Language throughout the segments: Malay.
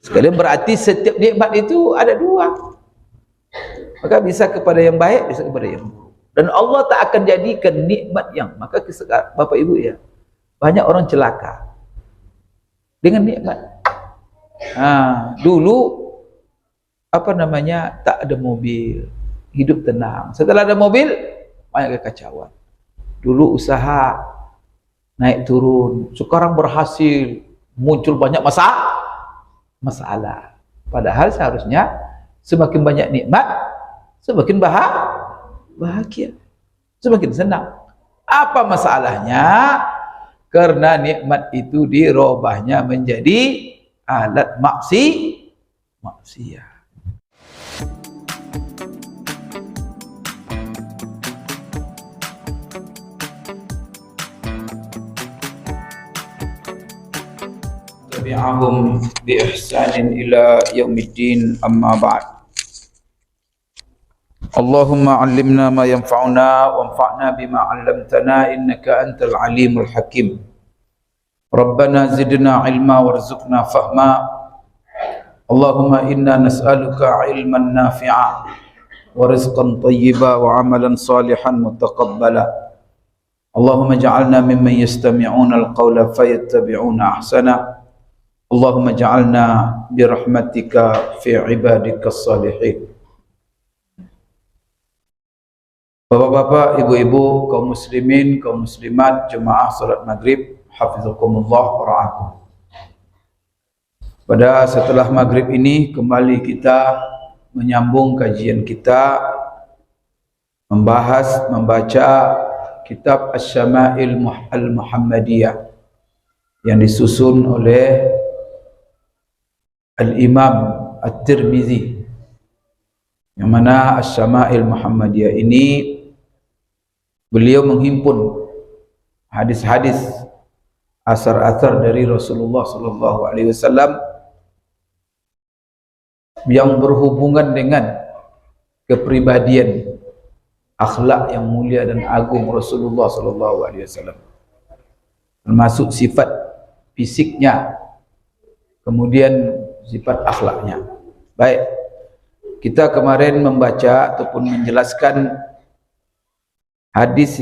Sekalian berarti setiap nikmat itu ada dua. Maka bisa kepada yang baik, bisa kepada yang buruk. Dan Allah tak akan jadikan nikmat yang, maka Bapak Ibu ya, banyak orang celaka dengan nikmat. Dulu apa namanya, tak ada mobil, hidup tenang. Setelah ada mobil, banyak kekacauan. Dulu usaha naik turun, sekarang berhasil, muncul banyak masalah. Padahal seharusnya semakin banyak nikmat, semakin bahagia, semakin senang. Apa masalahnya? Karena nikmat itu dirubahnya menjadi alat maksiat. Tabi'ahum bi ihsanin ila yaumiddin, amma ba'd. Allahumma 'allimna ma yanfa'una wanfa'na bima 'allamtana innaka antal alimul hakim. Rabbana zidna 'ilma warzuqna fahma. Allahumma inna nas'aluka 'ilman nafi'a wa rizqan thayyiba wa 'amalan salihan mutaqabbala. Allahumma ja'alna mimman yastami'una al-qawla fayattabi'una ahsana. Allahumma ja'alna birahmatika fi ibadika salihin. Bapak-bapak, ibu-ibu, kaum muslimin, kaum muslimat, jemaah salat maghrib, hafizakumullah wa ra'akum. Pada setelah maghrib ini kembali kita menyambung kajian kita, membaca kitab Asy-Syama'il Al-Muhammadiyah yang disusun oleh Al-Imam At-Tirmizi, yang mana Asy-Syama'il Muhammadiyah ini beliau menghimpun hadis-hadis, asar-asar dari Rasulullah sallallahu alaihi wasallam yang berhubungan dengan kepribadian, akhlak yang mulia dan agung Rasulullah sallallahu alaihi wasallam, termasuk sifat fisiknya, kemudian sifat akhlaknya. Baik, kita kemarin membaca ataupun menjelaskan hadis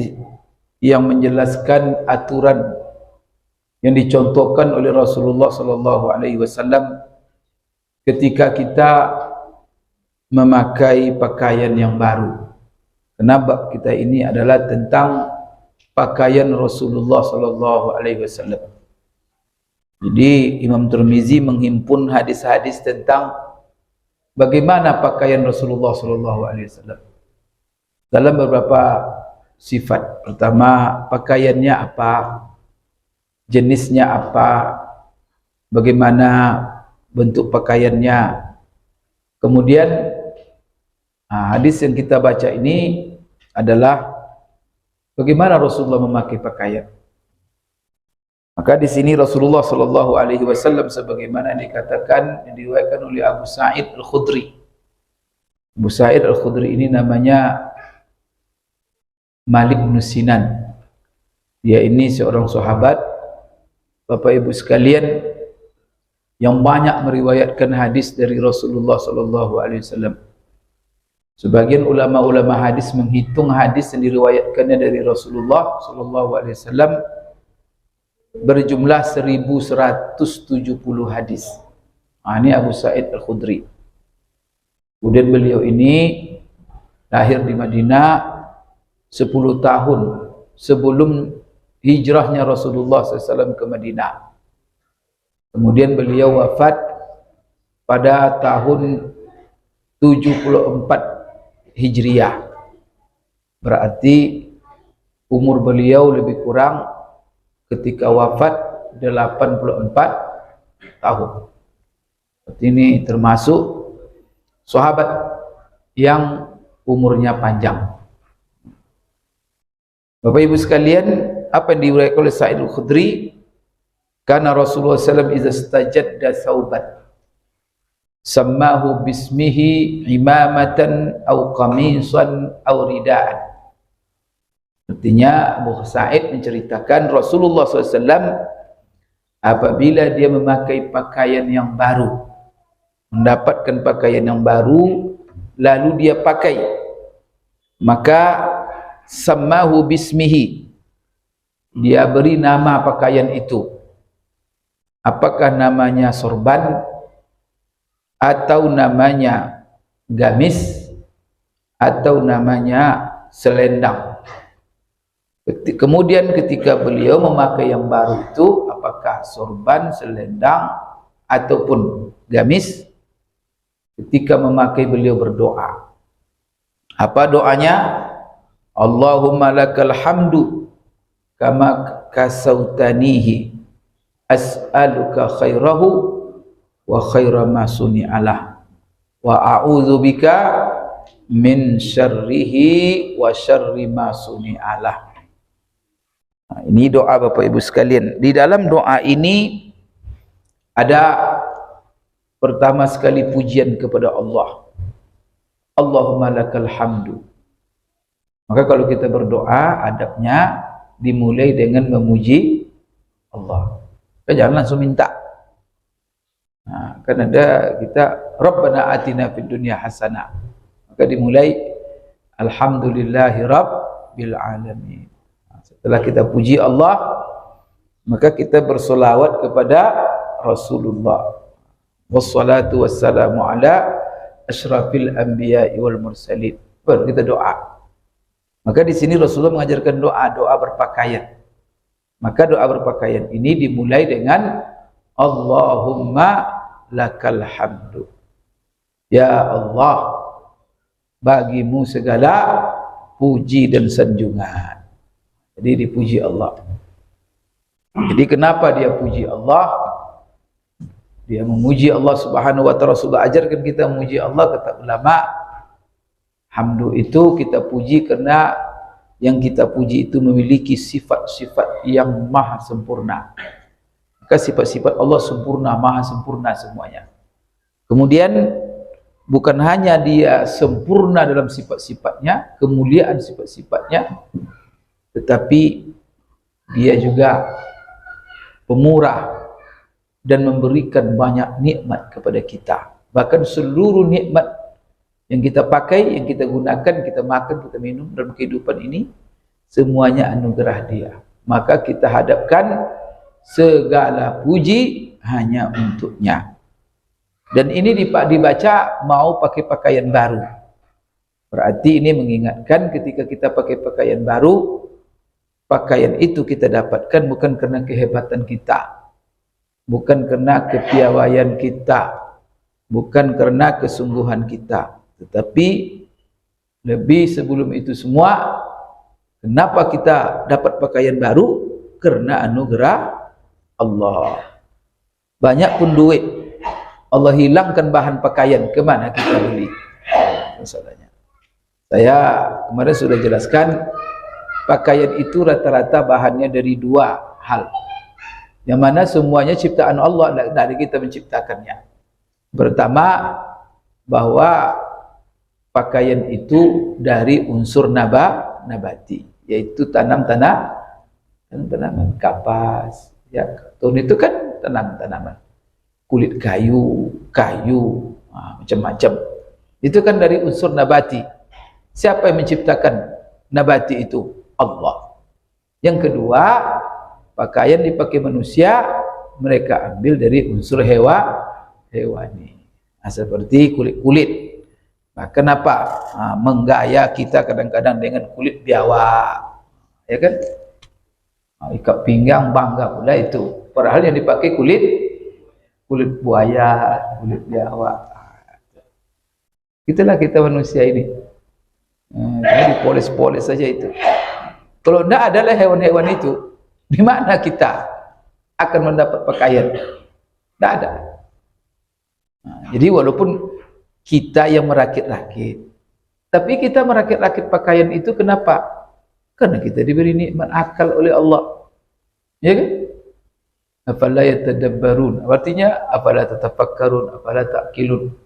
yang menjelaskan aturan yang dicontohkan oleh Rasulullah sallallahu alaihi wasallam ketika kita memakai pakaian yang baru. Kenapa kita ini adalah tentang pakaian Rasulullah sallallahu alaihi wasallam. Jadi Imam Tirmizi menghimpun hadis-hadis tentang bagaimana pakaian Rasulullah sallallahu alaihi wasallam dalam beberapa sifat. Pertama, pakaiannya apa, jenisnya apa, bagaimana bentuk pakaiannya. Kemudian hadis yang kita baca ini adalah bagaimana Rasulullah memakai pakaian. Maka di sini Rasulullah sallallahu alaihi wasallam sebagaimana dikatakan, yang diriwayatkan oleh Abu Sa'id Al-Khudri. Abu Sa'id Al-Khudri ini namanya Malik bin Sinan. Dia ini seorang sahabat, Bapak Ibu sekalian, yang banyak meriwayatkan hadis dari Rasulullah sallallahu alaihi wasallam. Sebagian ulama-ulama hadis menghitung hadis yang diriwayatkannya dari Rasulullah sallallahu alaihi wasallam berjumlah 1170 hadis. Ini Abu Sa'id Al-Khudri. Kemudian beliau ini lahir di Madinah 10 tahun sebelum hijrahnya Rasulullah SAW ke Madinah. Kemudian beliau wafat pada tahun 74 Hijriah. Berarti umur beliau lebih kurang ketika wafat 84 tahun. Ini termasuk sahabat yang umurnya panjang. Bapak Ibu sekalian, apa yang diriwayatkan oleh Sa'id Al-Khudri, karena Rasulullah SAW idza istajadda thawban sammahu bismihi imamatan aw qamisan aw ridaan. Artinya Abu Sa'id menceritakan Rasulullah SAW apabila dia memakai pakaian yang baru, mendapatkan pakaian yang baru, lalu dia pakai, maka sammahu bismihi, dia beri nama pakaian itu. Apakah namanya sorban, atau namanya gamis, atau namanya selendang. Kemudian ketika beliau memakai yang baru itu, apakah sorban, selendang, ataupun gamis, ketika memakai beliau berdoa. Apa doanya? Allahumma lakal hamdu kama kasautanihi, as'aluka khairahu wa khaira ma suni'alah, wa a'udzu bika min syarrihi wa syarri ma suni'alah. Ini doa Bapak Ibu sekalian. Di dalam doa ini ada pertama sekali pujian kepada Allah. Allahumma lakal hamdu. Maka kalau kita berdoa, adabnya dimulai dengan memuji Allah. Jangan langsung minta. Nah, kan ada kita Rabbana atina fid dunya hasanah. Maka dimulai alhamdulillahi rabbil alamin. Setelah kita puji Allah, maka kita bersolawat kepada Rasulullah. Wassalatu wassalamu ala asyrafil anbiya'i wal mursalin. Baru kita doa. Maka di sini Rasulullah mengajarkan doa berpakaian. Maka doa berpakaian ini dimulai dengan Allahumma lakal hamdu. Ya Allah, bagimu segala puji dan sanjungan. Jadi dipuji Allah. Jadi kenapa dia puji Allah? Dia memuji Allah Subhanahu wa ta'ala. Rasulullah ajarkan kita memuji Allah, kata ulama. Hamdu itu kita puji karena yang kita puji itu memiliki sifat-sifat yang maha sempurna. Maka sifat-sifat Allah sempurna, maha sempurna semuanya. Kemudian bukan hanya dia sempurna dalam sifat-sifatnya, kemuliaan sifat-sifatnya, tetapi dia juga pemurah dan memberikan banyak nikmat kepada kita. Bahkan seluruh nikmat yang kita pakai, yang kita gunakan, kita makan, kita minum dalam kehidupan ini, semuanya anugerah dia. Maka kita hadapkan segala puji hanya untuknya. Dan ini dibaca mau pakai pakaian baru. Berarti ini mengingatkan ketika kita pakai pakaian baru, pakaian itu kita dapatkan bukan karena kehebatan kita, bukan karena kepiawaian kita, bukan karena kesungguhan kita, tetapi lebih sebelum itu semua, kenapa kita dapat pakaian baru? Karena anugerah Allah. Banyak pun duit, Allah hilangkan bahan pakaian, kemana kita beli? Masalahnya. Saya kemarin sudah jelaskan, pakaian itu rata-rata bahannya dari dua hal, yang mana semuanya ciptaan Allah, tidak ada kita menciptakannya. Pertama, bahwa pakaian itu dari unsur nabati, yaitu tanaman, kapas, ya, katun itu kan tanaman, kulit kayu, macam-macam. Itu kan dari unsur nabati. Siapa yang menciptakan nabati itu? Allah. Yang kedua, pakaian dipakai manusia, mereka ambil dari unsur hewani. Nah, seperti kulit-kulit. Nah, kenapa menggaya kita kadang-kadang dengan kulit biawak, ya kan? Ikat pinggang bangga pula itu. Padahal yang dipakai kulit buaya, kulit biawak. Itulah kita manusia ini. Jadi polis-polis saja itu. Kalau tidak adalah hewan-hewan itu, di mana kita akan mendapat pakaian? Tidak ada. Jadi walaupun kita yang merakit-rakit, tapi kita merakit-rakit pakaian itu kenapa? Karena kita diberi nikmat akal oleh Allah. Ya kan? Afala yatadabbarun. Artinya afala tatafakkarun, afala ta'qilun.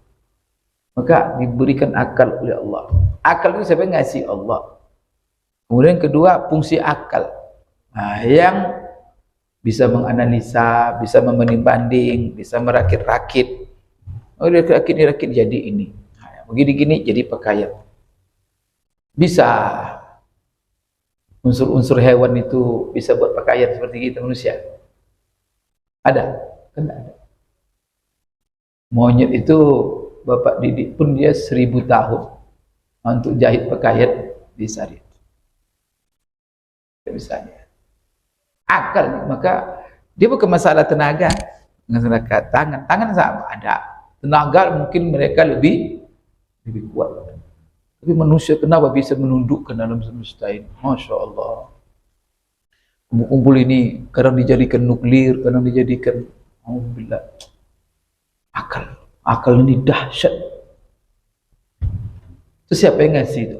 Maka diberikan akal oleh Allah. Akal itu siapa yang ngasih? Allah. Kemudian kedua, fungsi akal. Nah, yang bisa menganalisa, bisa membanding-banding, bisa merakit-rakit. Oh, dia rakit jadi ini. Begini-gini jadi pakaian. Bisa unsur-unsur hewan itu bisa buat pakaian seperti kita manusia? Ada? Kan ada. Monyet itu bapak didik pun dia 1000 tahun untuk jahit pakaian bisa dia. Bisa dia. Akal, maka dia bukan masalah tenaga, masalah tangan sama ada. Tenaga mungkin mereka lebih kuat. Tapi manusia kenapa bisa menundukkan dalam semesta ini? Masya Allah. Kumpul-kumpul ini kadang dijadikan nuklir, kadang dijadikan alhamdulillah. Akal ini dahsyat. Itu siapa yang ngasih itu?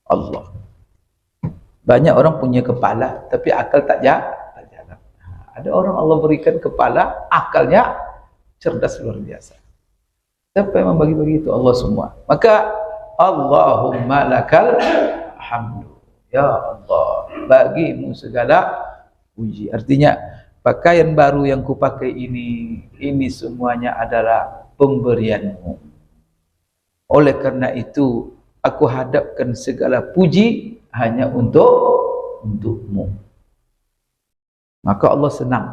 Allah. Banyak orang punya kepala, tapi akal tak jalan. Ada orang Allah berikan kepala, akalnya cerdas luar biasa. Siapa yang membagi-bagi itu? Allah semua. Maka Allahumma lakal hamdu. Ya Allah, bagimu segala puji. Artinya pakaian baru yang kupakai ini semuanya adalah pemberianmu. Oleh karena itu aku hadapkan segala puji hanya untukmu. Maka Allah senang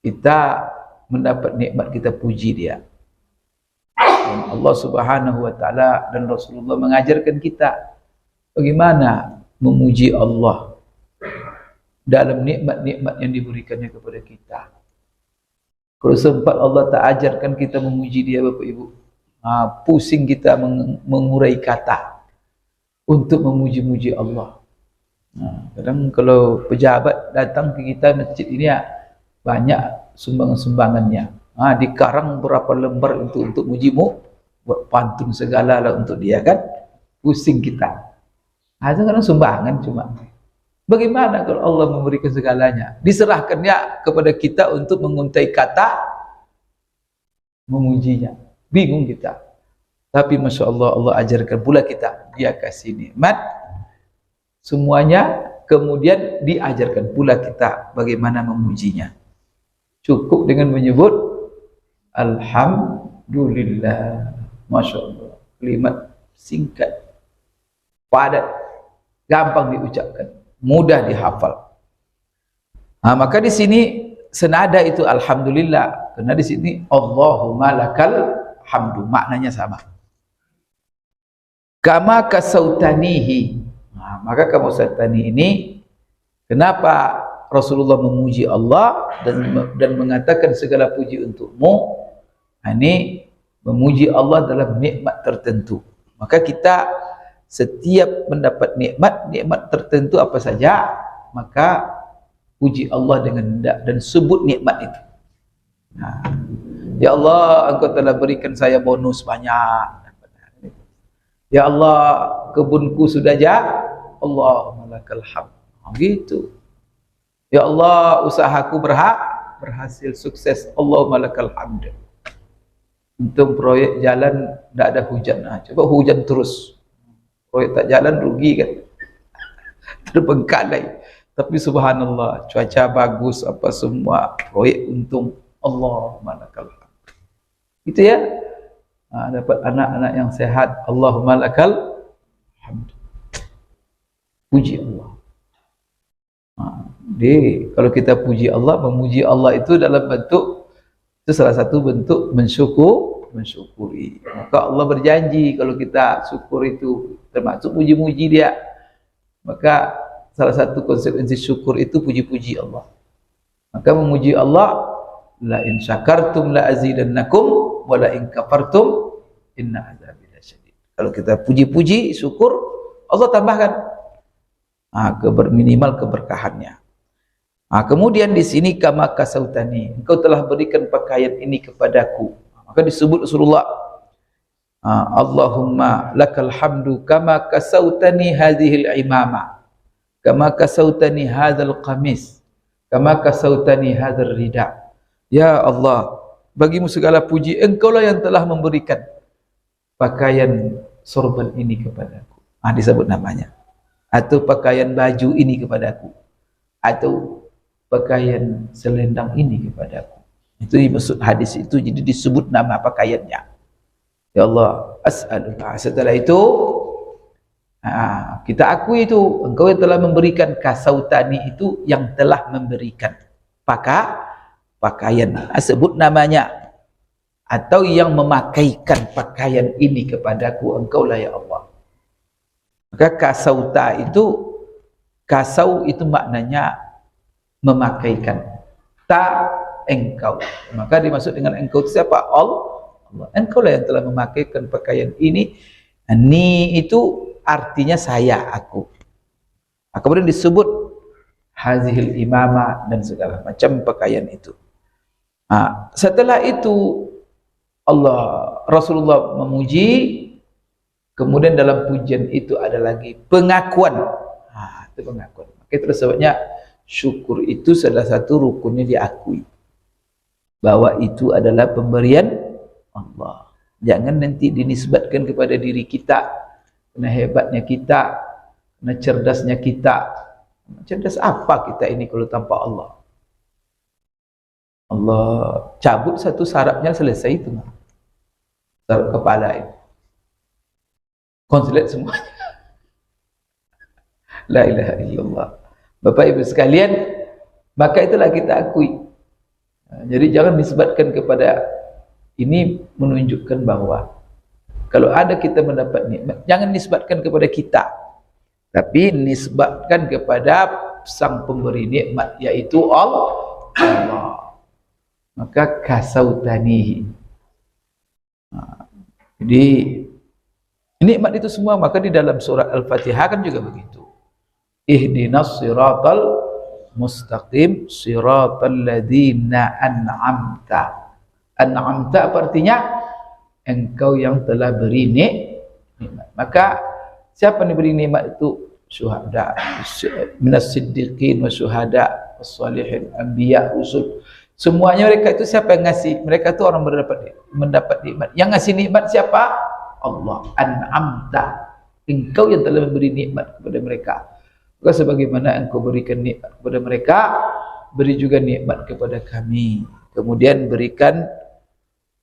kita mendapat nikmat, kita puji dia. Dan Allah Subhanahu wa taala dan Rasulullah mengajarkan kita bagaimana memuji Allah dalam nikmat-nikmat yang diberikannya kepada kita. Kalau sempat Allah tak ajarkan kita memuji dia, Bapak Ibu, pusing kita mengurai kata untuk memuji-muji Allah. Kadang kalau pejabat datang ke kita masjid ini ya, banyak sumbangan-sumbangannya. Dikarang berapa lembar untuk mujimu, buat pantun segala lah untuk dia kan, pusing kita. Itu kadang sumbangan cuma. Bagaimana kalau Allah memberikan segalanya? Diserahkannya kepada kita untuk menguntai kata memujinya. Bingung kita. Tapi Masya Allah, Allah ajarkan pula kita. Dia kasih nikmat semuanya, kemudian diajarkan pula kita bagaimana memujinya. Cukup dengan menyebut Alhamdulillah. Masya Allah. Kalimat singkat, padat, gampang diucapkan, mudah dihafal. Maka di sini senada itu Alhamdulillah, karena di sini Allahumma lakal hamdu, maknanya sama. Kama kasautanihi. Maka kasautani ini, kenapa Rasulullah memuji Allah dan mengatakan segala puji untukmu? Ini memuji Allah dalam nikmat tertentu. Maka kita setiap mendapat nikmat tertentu apa saja, maka puji Allah dengan dan sebut nikmat itu. Ya Allah, Engkau telah berikan saya bonus banyak. Ya Allah, kebunku sudah Allahumma lakal hamd. Gitu. Ya Allah, usahaku berhasil sukses. Allahumma lakal hamd. Untuk proyek jalan tidak ada hujan. Coba hujan terus, proyek tak jalan rugi kan, terbengkalai. Tapi subhanallah, cuaca bagus, apa semua, proyek untung. Allahumma lakal hamd. Itu ya, dapat anak-anak yang sehat. Allahumma lakal hamd. Puji Allah. Jadi kalau kita puji Allah, memuji Allah itu dalam bentuk, itu salah satu bentuk mensyukuri. Maka Allah berjanji kalau kita syukur itu termasuk puji-puji dia. Maka salah satu konsekuensi syukur itu puji-puji Allah. Maka memuji Allah, la in syakartum la azidannakum wa la in kafartum inna azabi lasyadid. Kalau kita puji-puji, syukur, Allah tambahkan minimal keberkahannya. Kemudian di sini kama kasautani, engkau telah berikan pakaian ini kepadaku. Maka disebut Rasulullah, Allahumma lakal hamdu kama kasautani hadhil imama, kama kasautani hadzal qamis, kama kasautani hadzal rida. Ya Allah, bagimu segala puji, engkaulah yang telah memberikan pakaian sorban ini kepadaku. Disebut namanya. Atau pakaian baju ini kepadaku, atau pakaian selendang ini kepadaku. Itu dimaksud hadis itu, jadi disebut nama pakaiannya. Ya Allah, as'alullah. Setelah itu kita akui itu engkau yang telah memberikan kasautani itu, yang telah memberikan pakaian, sebut namanya, atau yang memakaikan pakaian ini kepadaku, engkau lah ya Allah. Maka kasauta itu, kasau itu maknanya memakaikan, engkau, maka dimaksud dengan engkau itu siapa? Allah. Engkau lah yang telah memakaikan pakaian ini. Ni itu artinya saya, aku. Kemudian disebut hazihil imamah dan segala macam pakaian itu. Setelah itu Rasulullah memuji, kemudian dalam pujian itu ada lagi pengakuan. Itu pengakuan. Maka itu sebabnya syukur itu salah satu rukunnya diakui bahwa itu adalah pemberian Allah. Jangan nanti dinisbatkan kepada diri kita, karena hebatnya kita, karena cerdasnya kita. Cerdas apa kita ini kalau tanpa Allah? Allah cabut satu sarapnya, selesai itu. Sarap kepala ini konslet semuanya. La ilaha illallah. Bapak Ibu sekalian, maka itulah kita akui. Jadi jangan disebutkan kepada, ini menunjukkan bahwa kalau ada kita mendapat nikmat, jangan nisbatkan kepada kita, tapi nisbatkan kepada sang pemberi nikmat, yaitu Allah. Maka kasautanihi. Jadi nikmat itu semua, maka di dalam surat Al-Fatihah kan juga begitu. Ihdinas siratal mustaqim siratal ladzina an'amta. An'amta artinya engkau yang telah beri nikmat. Maka siapa yang diberi nikmat itu? Syuhada, minas siddiqin wa syuhada was-salihin, anbiya, rusul. Semuanya mereka itu siapa yang ngasih? Mereka itu orang mendapat nikmat. Yang ngasih nikmat siapa? Allah. An'amta, engkau yang telah memberi nikmat kepada mereka. Maka sebagaimana engkau berikan nikmat kepada mereka, beri juga nikmat kepada kami. Kemudian berikan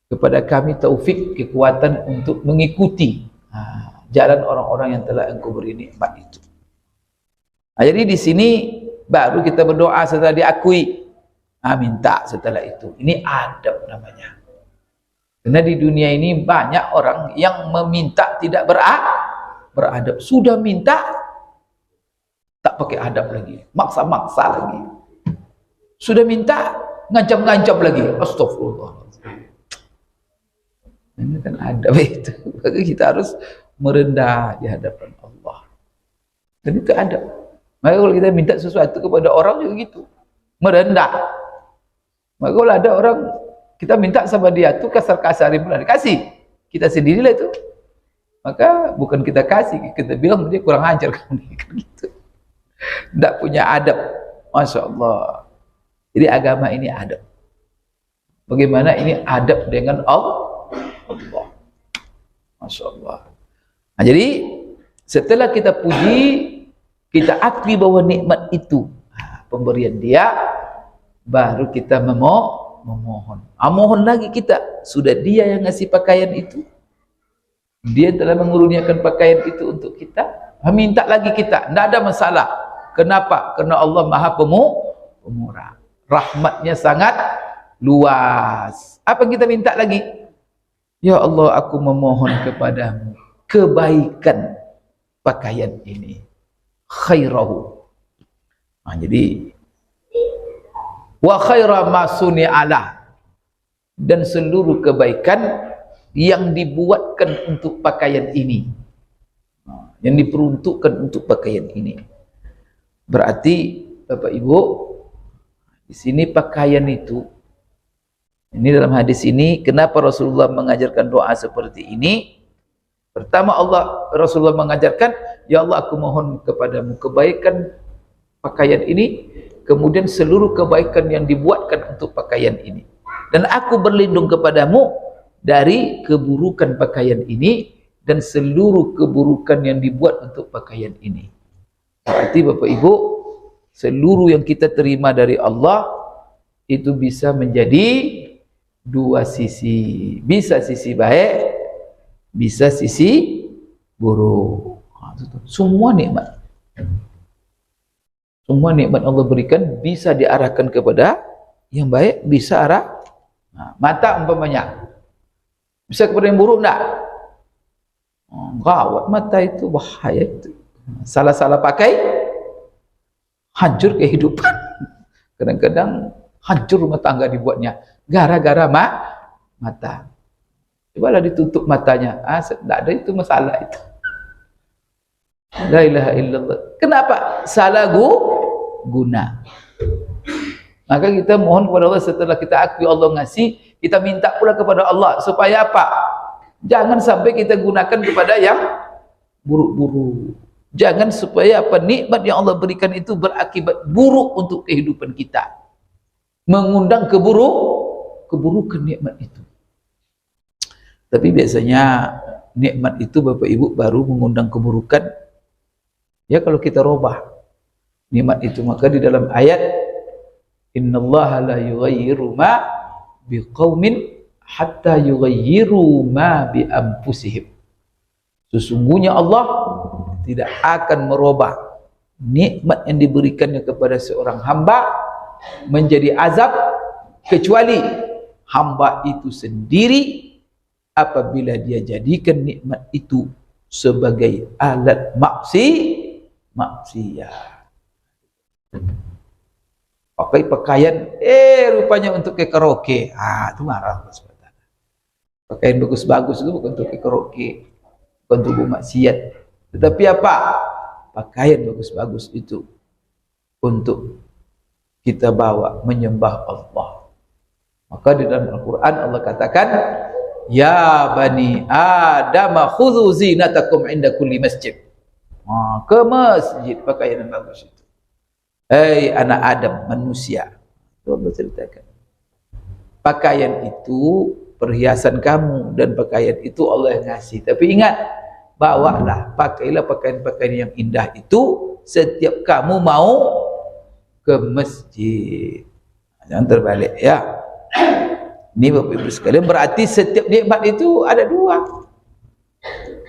kepada kami taufik, kekuatan untuk mengikuti jalan orang-orang yang telah engkau beri nikmat itu. Jadi di sini baru kita berdoa setelah diakui. Minta setelah itu. Ini adab namanya. Karena di dunia ini banyak orang yang meminta tidak beradab. Sudah minta tak pakai adab lagi, maksa-maksa lagi. Sudah minta ngancam-ngancam lagi. Astagfirullah. Ini kan adab itu. Maka kita harus merendah di hadapan Allah. Dan itu adab. Maka kalau kita minta sesuatu kepada orang juga gitu, merendah. Maka kalau ada orang kita minta sama dia tuh kasar-kasarin pula dikasih, kita sendirilah itu. Maka bukan kita kasih, kita bilang dia kurang ajar kamu gitu. Tidak punya adab. Masya Allah. Jadi agama ini adab. Bagaimana ini adab dengan Allah? Masya Allah. Jadi setelah kita puji, kita akui bahwa nikmat itu pemberian dia, baru kita memohon. Mohon lagi kita. Sudah dia yang ngasih pakaian itu, dia telah mengurniakan pakaian itu untuk kita, minta lagi kita, tidak ada masalah. Kenapa? Karena Allah Maha Pemurah, rahmatnya sangat luas. Apa yang kita minta lagi? Ya Allah, aku memohon kepadamu kebaikan pakaian ini, khairahu. Jadi wa khaira ma suni'alah, dan seluruh kebaikan yang dibuatkan untuk pakaian ini, yang diperuntukkan untuk pakaian ini. Berarti Bapak Ibu, di sini pakaian itu, ini dalam hadis ini, kenapa Rasulullah mengajarkan doa seperti ini? Pertama, Rasulullah mengajarkan, ya Allah, aku mohon kepadamu kebaikan pakaian ini, kemudian seluruh kebaikan yang dibuatkan untuk pakaian ini, dan aku berlindung kepadamu dari keburukan pakaian ini dan seluruh keburukan yang dibuat untuk pakaian ini. Berarti Bapak Ibu, seluruh yang kita terima dari Allah itu bisa menjadi dua sisi. Bisa sisi baik, bisa sisi buruk. Semua nikmat. Semua nikmat Allah berikan bisa diarahkan kepada yang baik, bisa arah. Mata umpamanya bisa kepada yang buruk enggak? Gawat mata itu, bahaya itu. Salah-salah pakai hancur kehidupan. Kadang-kadang hancur rumah tangga dibuatnya gara-gara mata. Cobalah ditutup matanya, tidak ada itu masalah itu. La ilaha illallah. Kenapa? Salah guna. Maka kita mohon kepada Allah, setelah kita akui Allah ngasih, kita minta pula kepada Allah supaya apa? Jangan sampai kita gunakan kepada yang buruk-buruk. Jangan supaya apa, nikmat yang Allah berikan itu berakibat buruk untuk kehidupan kita, mengundang keburukan nikmat itu. Tapi biasanya nikmat itu Bapak Ibu baru mengundang keburukan ya kalau kita robah nikmat itu. Maka di dalam ayat, innallaha la yughayyiru ma biqaumin hatta yughayyiru ma bi anfusihim. Sesungguhnya Allah tidak akan merubah nikmat yang diberikannya kepada seorang hamba menjadi azab kecuali hamba itu sendiri apabila dia jadikan nikmat itu sebagai alat maksiat. Pakai pakaian rupanya untuk ke karaoke, itu marah Allah SWT. Pakaian bagus-bagus itu bukan untuk ke karaoke, bukan untuk maksiat. Tetapi apa? Pakaian bagus-bagus itu untuk kita bawa menyembah Allah. Maka di dalam Al-Quran Allah katakan, ya bani Adam khudhu zinatakum inda kulli masjid. Ke masjid pakaian yang bagus itu. Hei anak Adam, manusia. Itu Allah ceritakan. Pakaian itu perhiasan kamu, dan pakaian itu Allah yang ngasih. Tapi ingat, bawalah, pakailah pakaian-pakaian yang indah itu setiap kamu mau ke masjid. Jangan terbalik ya. Ini Bapak Ibu sekalian, berarti setiap nikmat itu ada dua.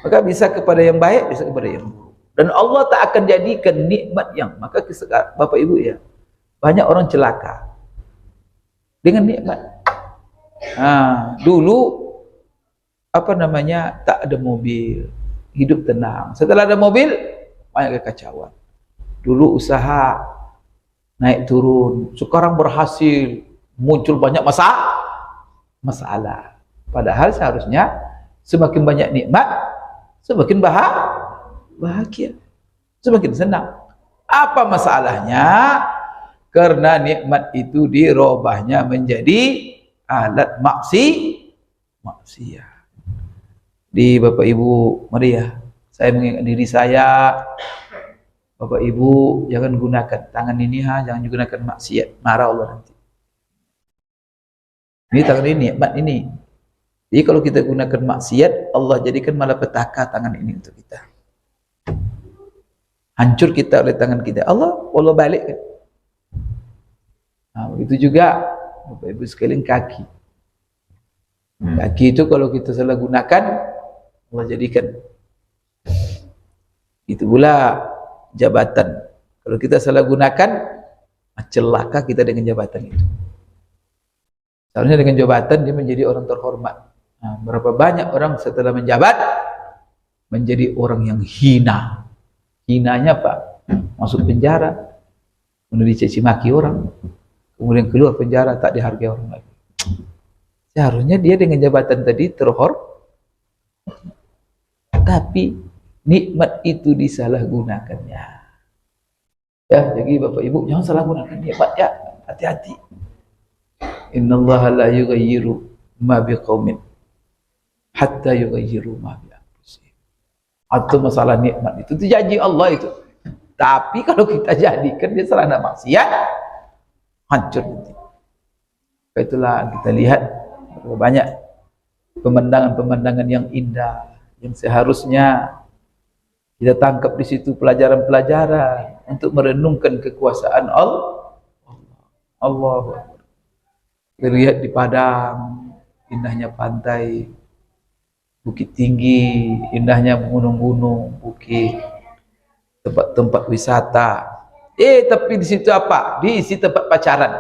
Maka bisa kepada yang baik, bisa kepada yang buruk. Dan Allah tak akan jadikan nikmat yang, maka Bapak Ibu ya, banyak orang celaka dengan nikmat. Dulu apa namanya, tak ada mobil, hidup tenang. Setelah ada mobil, banyak kekacauan. Dulu usaha naik turun, sekarang berhasil, muncul banyak masalah. Padahal seharusnya semakin banyak nikmat, semakin bahagia, semakin senang. Apa masalahnya? Karena nikmat itu dirobahnya menjadi alat maksiat. Di Bapak Ibu, mari ya, saya mengingat diri saya. Bapak Ibu jangan gunakan tangan ini, jangan digunakan maksiat, marah Allah nanti. Ini tangan ini, nikmat ini. Jadi kalau kita gunakan maksiat, Allah jadikan malapetaka tangan ini untuk kita. Hancur kita oleh tangan kita. Allah balik kan. Begitu juga Bapak Ibu sekalian kaki. Kaki itu kalau kita salah gunakan, Allah jadikan. Itu pula jabatan. Kalau kita salah gunakan, celaka kita dengan jabatan itu. Seharusnya dengan jabatan dia menjadi orang terhormat. Berapa banyak orang setelah menjabat menjadi orang yang hina. Hinanya apa? Masuk penjara, kemudian dicaci maki orang, kemudian keluar penjara, tak dihargai orang lagi. Seharusnya dia dengan jabatan tadi terhormat, tapi nikmat itu disalahgunakannya. Ya, jadi Bapak Ibu jangan salah gunakan nikmat ya, hati-hati. Innallaha la yughayyiru ma biqaumin hatta yughayyiru ma bi anfusihim. Atau masalah nikmat itu janji Allah itu. Tapi kalau kita jadikan dia sarana maksiat, hancur nanti. Itulah kita lihat berapa banyak pemandangan-pemandangan yang indah yang seharusnya kita tangkap di situ pelajaran-pelajaran untuk merenungkan kekuasaan Allah. Kita lihat di padang indahnya pantai, bukit tinggi, indahnya gunung-gunung, bukit, tempat-tempat wisata. Tapi di situ apa? Diisi tempat pacaran.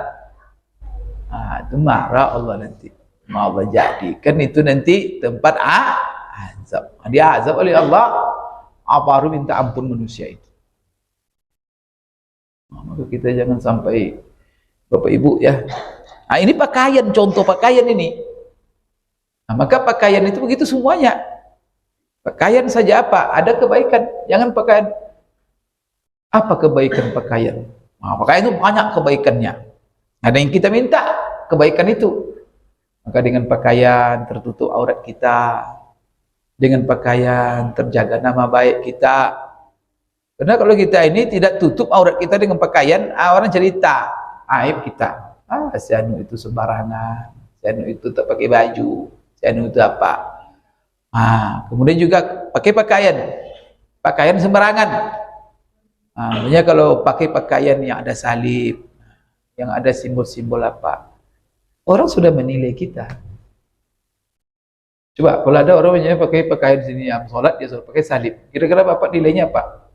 Itu marah Allah nanti. Mau Allah jadikan itu nanti tempat azab. Dia azab oleh Allah. Baru minta ampun manusia itu. Maka kita jangan sampai, Bapak Ibu ya. Ini pakaian, contoh pakaian ini. Maka pakaian itu begitu semuanya. Pakaian saja apa? Ada kebaikan. Jangan pakaian. Apa kebaikan pakaian? Pakaian itu banyak kebaikannya. Ada yang kita minta kebaikan itu. Maka dengan pakaian tertutup aurat kita. Dengan pakaian terjaga nama baik kita. Karena kalau kita ini tidak tutup aurat kita dengan pakaian, orang cerita aib kita. Si anu itu sembarangan, si anu itu tak pakai baju, si anu itu apa. Kemudian juga pakai pakaian sembarangan. Makanya kalau pakai pakaian yang ada salib, yang ada simbol-simbol apa, orang sudah menilai kita. Coba kalau ada orang yang pakai pakaian sini yang sholat, dia suruh pakai salib, kira-kira Bapak nilainya apa?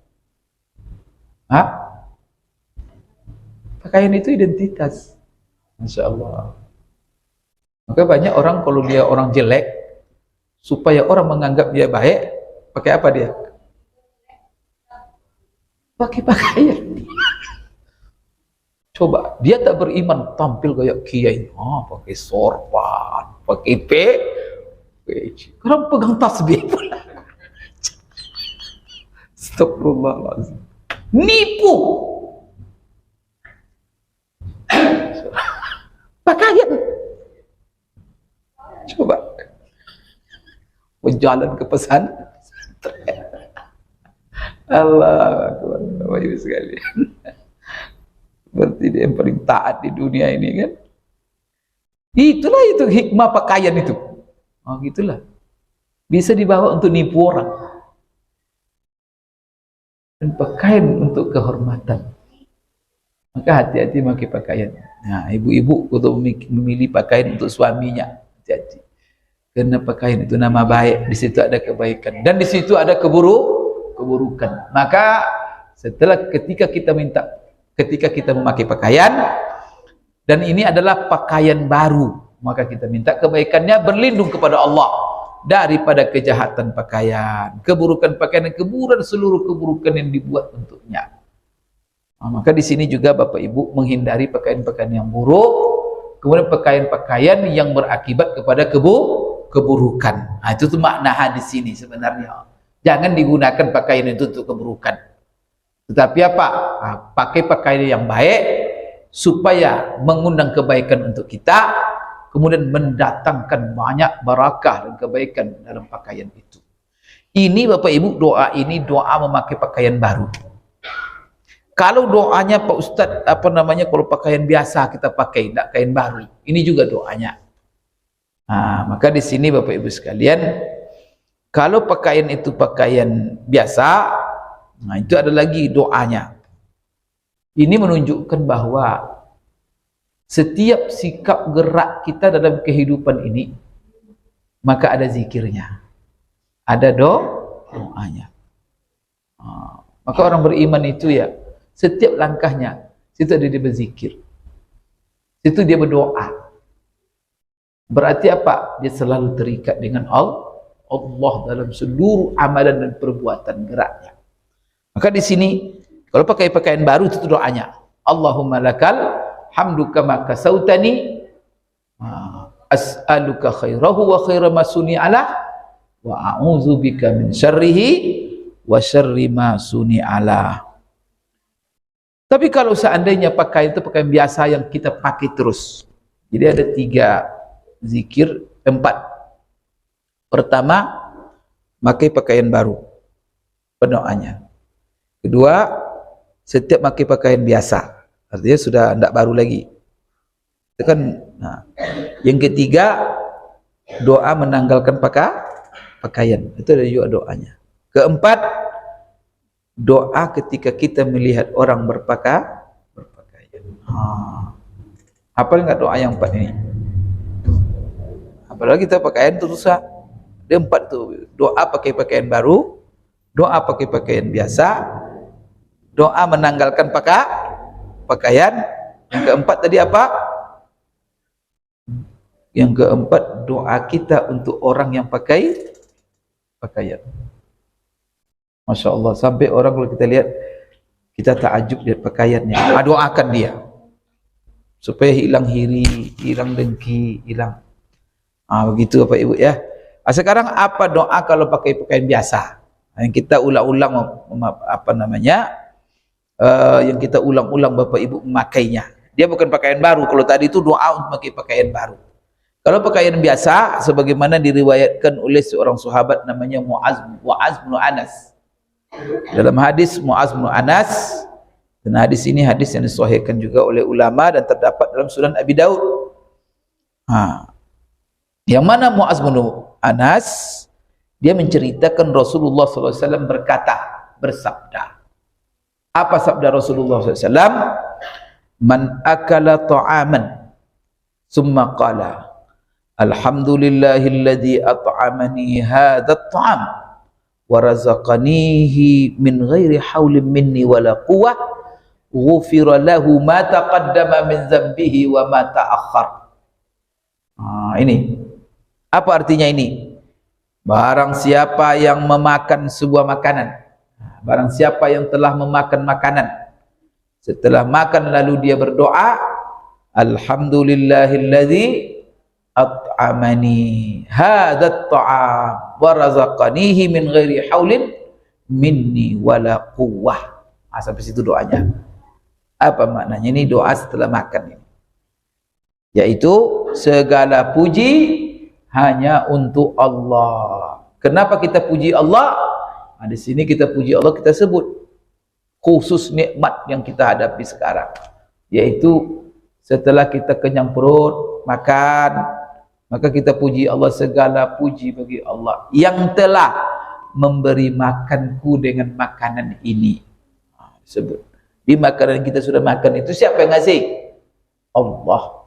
Pakaian itu identitas. Masya Allah. Maka banyak orang kalau dia orang jelek, supaya orang menganggap dia baik, pakai apa dia? Pakai pakaian. Coba dia tak beriman, tampil kayak kiai, pakai sorban, pakai sekarang pegang tasbih pula. Astagfirullahaladzim. Nipu. Pakaian. Coba berjalan ke pesan. Allah Akbar, Bapak Ibu sekalian. Berarti dia yang paling taat di dunia ini kan. Itulah itu hikmah pakaian itu. Gitulah. Bisa dibawa untuk nipu orang. Dan pakaian untuk kehormatan. Maka hati-hati pakai pakaian. Ibu-ibu untuk memilih pakaian untuk suaminya, hati-hati. Karena pakaian itu nama baik, di situ ada kebaikan dan di situ ada keburukan. Maka ketika kita memakai pakaian dan ini adalah pakaian baru, maka kita minta kebaikannya, berlindung kepada Allah daripada kejahatan pakaian, keburukan pakaian, dan seluruh keburukan yang dibuat untuknya. Maka di sini juga Bapak Ibu menghindari pakaian-pakaian yang buruk, kemudian pakaian-pakaian yang berakibat kepada keburukan. Itu tuh makna hadis ini sebenarnya. Jangan digunakan pakaian itu untuk keburukan. Tetapi apa? Pakai pakaian yang baik supaya mengundang kebaikan untuk kita, kemudian mendatangkan banyak barakah dan kebaikan dalam pakaian itu. Ini Bapak Ibu, doa ini doa memakai pakaian baru. Kalau doanya Pak Ustadz, kalau pakaian biasa kita pakai, tidak kain baru, ini juga doanya. Maka di sini Bapak Ibu sekalian, kalau pakaian itu pakaian biasa, itu ada lagi doanya. Ini menunjukkan bahwa setiap sikap gerak kita dalam kehidupan ini, maka ada zikirnya, ada doanya. Maka orang beriman itu ya, setiap langkahnya, situ ada dia berzikir, situ dia berdoa. Berarti apa? Dia selalu terikat dengan Allah dalam seluruh amalan dan perbuatan geraknya. Maka di sini, kalau pakai pakaian baru itu doanya, Allahumma lakal hamdu kama kasautani as'aluka khairahu wa khaira ma suni'alah wa a'udzubika min syarrihi wa syarri ma suni'alah. Tapi kalau seandainya pakaian itu pakaian biasa yang kita pakai terus, jadi ada 3 zikir, 4. Pertama, pakai pakaian baru, pendoanya. Kedua, setiap pakai pakaian biasa, artinya sudah tidak baru lagi. Itu kan. Yang ketiga, doa menanggalkan pakaian. Itu ada juga doanya. Keempat, doa ketika kita melihat orang berpakaian. Apa enggak doa yang 4 ini? Apalagi kita pakaian itu susah. Ada 4 tuh. Doa pakai pakaian baru, doa pakai pakaian biasa, doa menanggalkan pakaian. Yang keempat tadi apa? Yang keempat, doa kita untuk orang yang pakai pakaian. Masya Allah, sampai orang kalau kita lihat, kita takjub lihat pakaiannya. Doakan dia supaya hilang iri, hilang dengki, hilang. Begitu Bapak Ibu ya. Sekarang apa doa kalau pakai pakaian biasa? Yang kita ulang-ulang yang kita ulang-ulang Bapak Ibu memakainya. Dia bukan pakaian baru. Kalau tadi itu doa untuk pakai pakaian baru. Kalau pakaian biasa, sebagaimana diriwayatkan oleh seorang sahabat namanya Mu'az bin Anas. Dalam hadis Mu'az bin Anas, dan hadis ini hadis yang disahihkan juga oleh ulama dan terdapat dalam Sunan Abi Daud. Yang mana Mu'az bin Anas, dia menceritakan Rasulullah SAW bersabda. Apa sabda Rasulullah SAW? Man akala ta'aman summa qala alhamdulillahilladzi at'amani hadzal ta'am wa razaqanihi min ghairi haulin minni wala quwwah ghufira lahu ma taqaddama min dzambihi wa ma ta'akhkhar. Ini apa artinya ini? Barang siapa yang memakan sebuah makanan, barang siapa yang telah memakan makanan, setelah makan lalu dia berdoa, alhamdulillahilladzi at'amani hadzal ta'am wa razaqanihi min ghairi haulin minni wala quwwah. Sampai situ doanya. Apa maknanya ini doa setelah makan ini? Yaitu segala puji hanya untuk Allah. Kenapa kita puji Allah? Di sini kita puji Allah, kita sebut khusus nikmat yang kita hadapi sekarang, yaitu setelah kita kenyang perut, makan, maka kita puji Allah. Segala puji bagi Allah yang telah memberi makanku dengan makanan ini. Sebut di makanan kita sudah makan itu, siapa yang ngasih? Allah.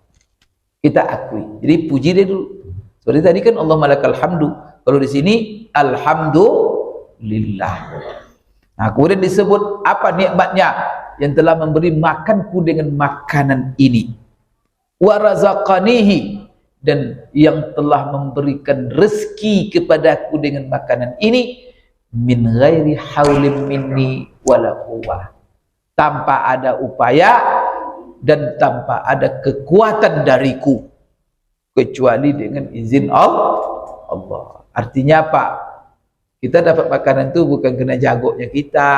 Kita akui. Jadi puji dia dulu. Seperti tadi kan Allah malakal hamdu. Kalau di sini alhamdulillah. Kemudian disebut apa nikmatnya? Yang telah memberi makanku dengan makanan ini. Wa razaqanihi, dan yang telah memberikan rezeki kepadaku dengan makanan ini, min ghairi haulim minni wala quwwah, tanpa ada upaya dan tanpa ada kekuatan dariku, kecuali dengan izin Allah. Artinya apa? Kita dapat makanan itu bukan kena jagoknya kita,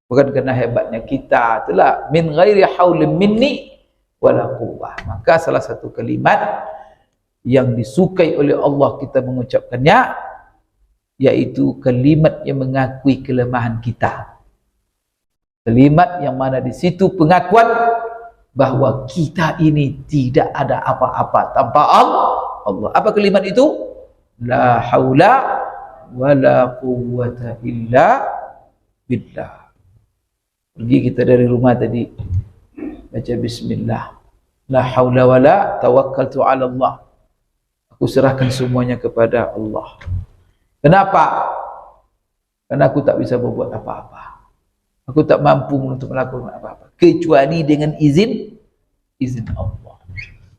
bukan kena hebatnya kita. Itulah min ghairi haulim minni wala quwwah. Maka salah satu kalimat yang disukai oleh Allah kita mengucapkannya, yaitu kalimat yang mengakui kelemahan kita. Kalimat yang mana di situ pengakuan bahwa kita ini tidak ada apa-apa tanpa Allah. Apa kalimat itu? La haula wala quwwata illa billah. Pergi kita dari rumah tadi, baca bismillah. La haula wala, tawakkaltu ala Allah. Aku serahkan semuanya kepada Allah. Kenapa? Karena aku tak bisa berbuat apa-apa. Aku tak mampu untuk melakukan apa-apa kecuali dengan izin Allah.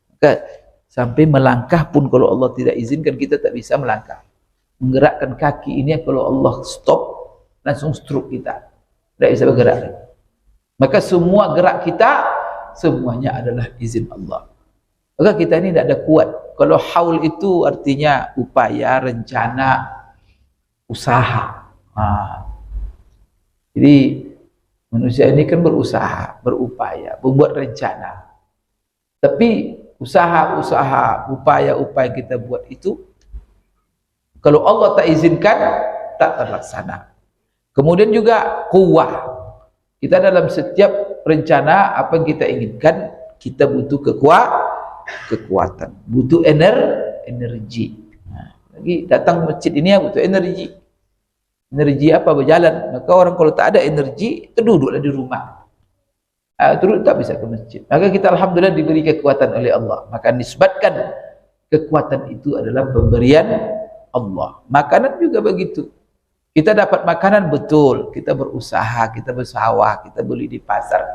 Maka sampai melangkah pun kalau Allah tidak izinkan, kita tak bisa melangkah. Menggerakkan kaki ini kalau Allah stop, langsung stroke kita. Tidak bisa bergerak. Maka semua gerak kita semuanya adalah izin Allah. Maka kita ini tidak ada kuat. Kalau haul itu artinya upaya, rencana, usaha. Jadi manusia ini kan berusaha, berupaya, membuat rencana. Tapi usaha-usaha, upaya-upaya kita buat itu, kalau Allah tak izinkan, tak terlaksana. Kemudian juga kuwah. Kita dalam setiap rencana, apa yang kita inginkan, kita butuh kekuatan, butuh energi. Lagi datang masjid ini ya butuh energi. Energi apa? Berjalan. Maka orang kalau tak ada energi, terduduklah di rumah. Terus tak bisa ke masjid. Maka kita alhamdulillah diberi kekuatan oleh Allah. Maka nisbatkan kekuatan itu adalah pemberian Allah. Makanan juga begitu. Kita dapat makanan betul, kita berusaha, kita bersawah, kita beli di pasar.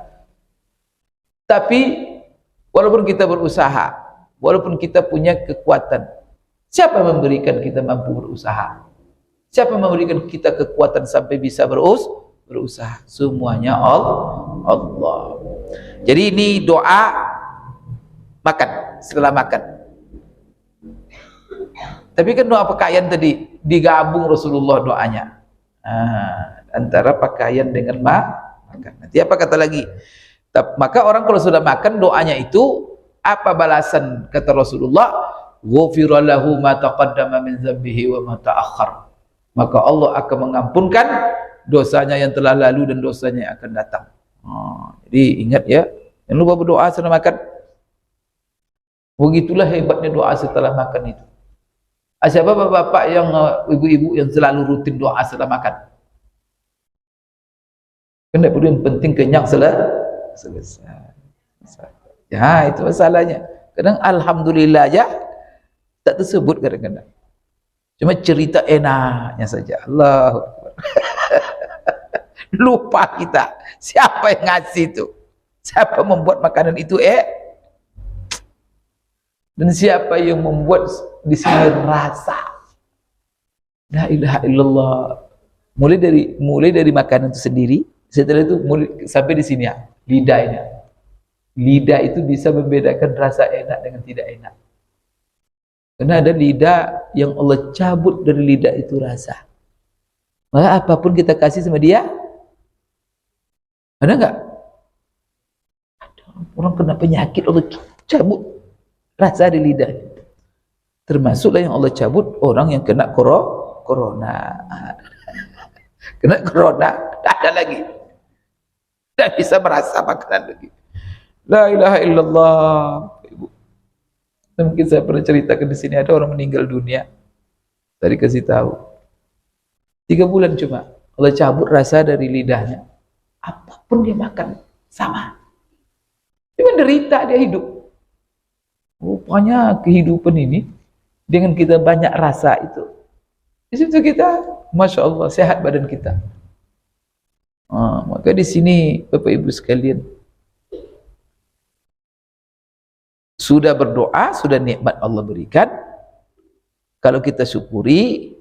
Tapi walaupun kita berusaha, walaupun kita punya kekuatan, siapa memberikan kita mampu berusaha? Siapa memberikan kita kekuatan sampai bisa berusaha? Semuanya Allah. Jadi ini doa makan, setelah makan. Tapi kan doa pakaian tadi digabung Rasulullah doanya, antara pakaian dengan makan. Nanti apa kata lagi? Maka orang kalau sudah makan doanya itu apa balasan kata Rasulullah? Ghufira lahu ma taqaddama min dzambihi wa ma ta'akhkhar. Maka Allah akan mengampunkan dosanya yang telah lalu dan dosanya yang akan datang. Jadi ingat ya, jangan lupa berdoa setelah makan. Begitulah hebatnya doa setelah makan itu. Siapa bapak-bapak yang ibu-ibu yang selalu rutin doa setelah makan? Kena perlu, yang penting kenyang selesai. Ya, itu masalahnya. Kadang alhamdulillah aja tak tersebut kadang-kadang. Cuma cerita enaknya saja. Allahu Akbar. Lupa kita siapa yang ngasih itu, siapa membuat makanan itu, dan siapa yang membuat di sini rasa. La ilaha illallah. Mulai dari makanan itu sendiri, setelah itu sampai di sini ya, lidahnya. Lidah itu bisa membedakan rasa enak dengan tidak enak. Karena ada lidah yang Allah cabut dari lidah itu rasa. Maka apapun kita kasih sama dia, ada enggak? Ada orang kena penyakit Allah cabut rasa di lidah. Termasuklah yang Allah cabut orang yang kena corona. Kena corona, tak ada lagi. Tak bisa merasa makanan lagi. La ilaha illallah. Ibu. Mungkin saya pernah ceritakan di sini, ada orang meninggal dunia. Tadi kasih tahu. 3 bulan cuma Allah cabut rasa dari lidahnya. Apapun dia makan sama. Dia menderita, dia hidup. Rupanya kehidupan ini dengan kita banyak rasa itu. Di situ kita, masya Allah, sehat badan kita. Maka di sini Bapak Ibu sekalian, sudah berdoa, sudah nikmat Allah berikan. Kalau kita syukuri,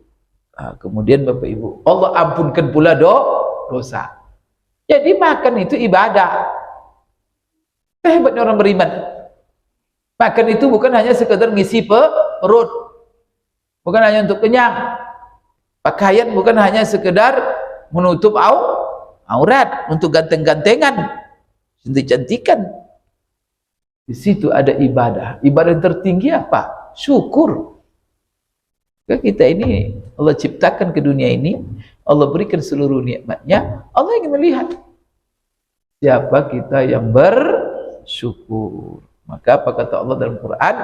kemudian Bapak Ibu, Allah ampunkan pula dosa. Jadi makan itu ibadah. Hebatnya orang beriman. Makan itu bukan hanya sekedar ngisi perut, bukan hanya untuk kenyang. Pakaian bukan hanya sekedar menutup aurat, untuk ganteng-gantengan, cantik-cantikan. Di situ ada ibadah. Ibadah yang tertinggi apa? Syukur. Kita ini Allah ciptakan ke dunia ini, Allah berikan seluruh nikmatnya. Allah ingin melihat siapa kita yang bersyukur. Maka apa kata Allah dalam Quran?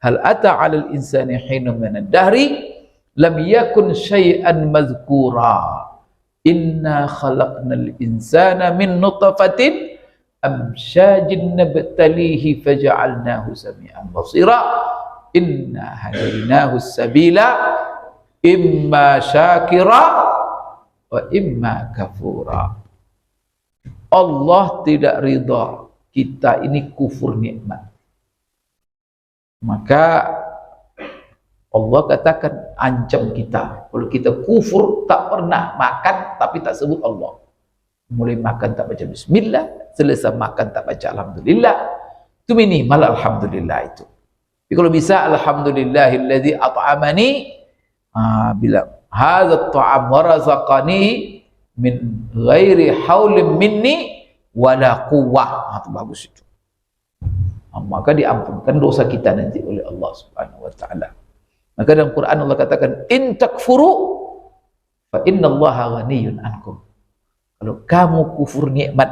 Hal ata 'alal insani hinun minad dahri lam yakun syai'an mazkura. Inna khalaqnal insana min nutfatin amsyajin nabtalihi faja'alnahu sami'an basira. Inna hadainahu sabila imma syakira wa imma kafura. Allah tidak ridha kita ini kufur nikmat. Maka Allah katakan, ancam kita kalau kita kufur, tak pernah makan tapi tak sebut Allah. Mulai makan tak baca bismillah, selesai makan tak baca alhamdulillah. Itu minimal alhamdulillah itu. Tapi kalau bisa alhamdulillahilladzi at'amani, bilang hadza at'am wa razaqani min ghairi haulin minni wala quwwah. Itu bagus itu. Maka diampunkan dosa kita nanti oleh Allah Subhanahu wa taala. Maka dalam Quran Allah katakan, in takfuru fa innallaha ghaniyun ankum. Kalau kamu kufur nikmat,